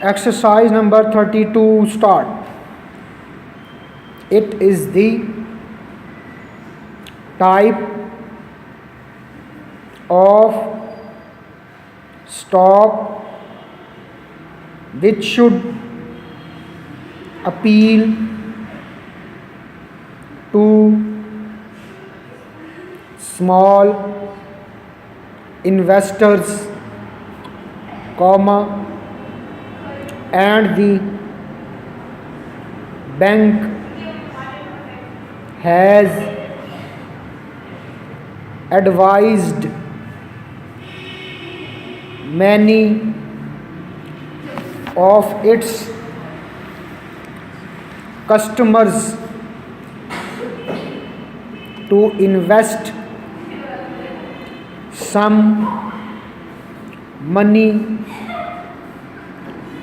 Exercise number 32 start. It is the type of stock which should appeal to small investors, comma, and the bank has advised many of its customers to invest some money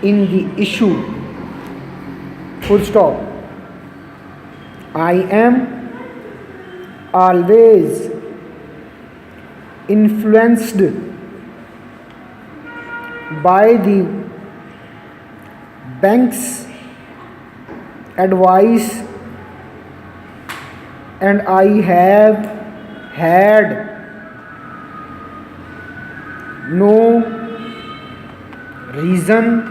in the issue. Full stop. I am always influenced by the bank's advice, and I have had no reason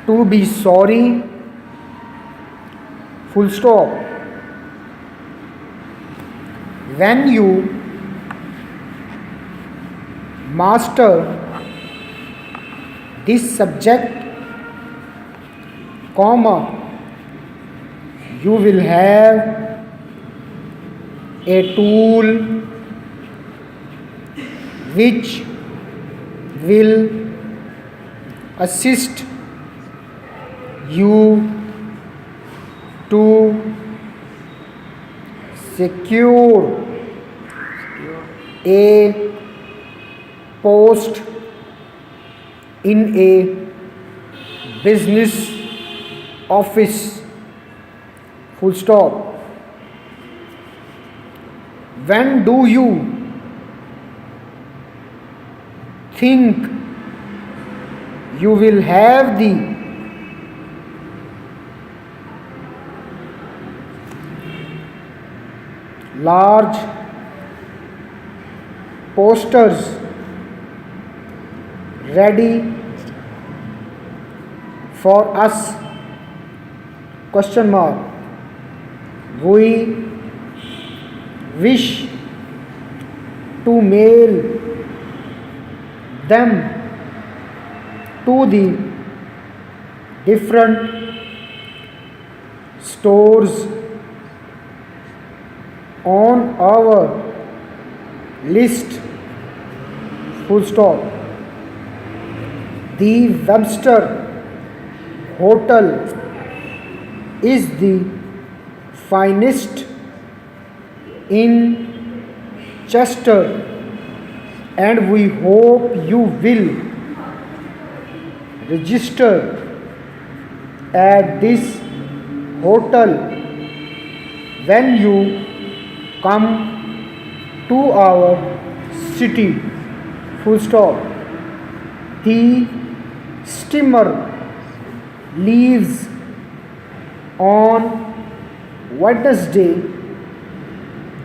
to be sorry. Full stop. When you master this subject, comma, you will have a tool which will assist you to secure a post in a business office. Full stop. When do you think you will have the large posters ready for us? Question mark. We wish to mail them to the different stores on our list. Full stop. The Webster Hotel is the finest in Chester, and we hope you will register at this hotel when you come to our city. Full stop. The steamer leaves on Wednesday,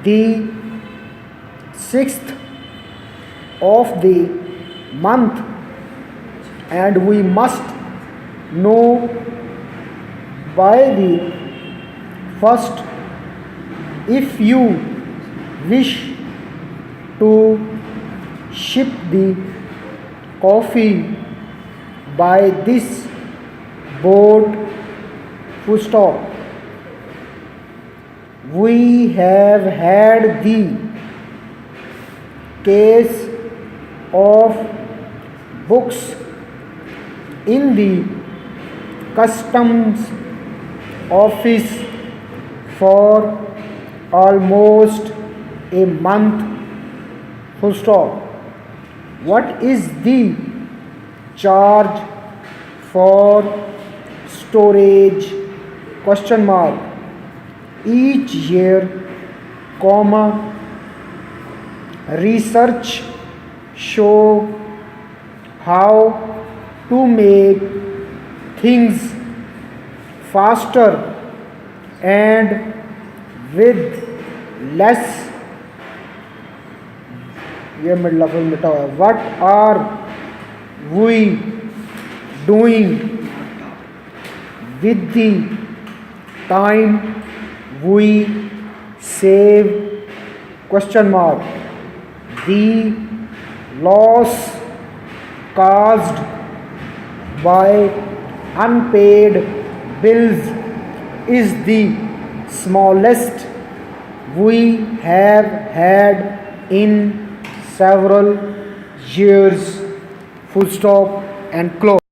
the 6th of the month, and we must know by the first if you wish to ship the coffee by this boat. Full stop. We have had the case of books in the customs office for almost a month. Full stop. What is the charge for storage? Question mark. Each year, comma, research show how to make things faster and with less. ये mid लफ्ज़ मिटा हुआ है. What are we doing with the time we save? Question mark. The loss caused by unpaid bills is the smallest we have had in several years. Full stop and close.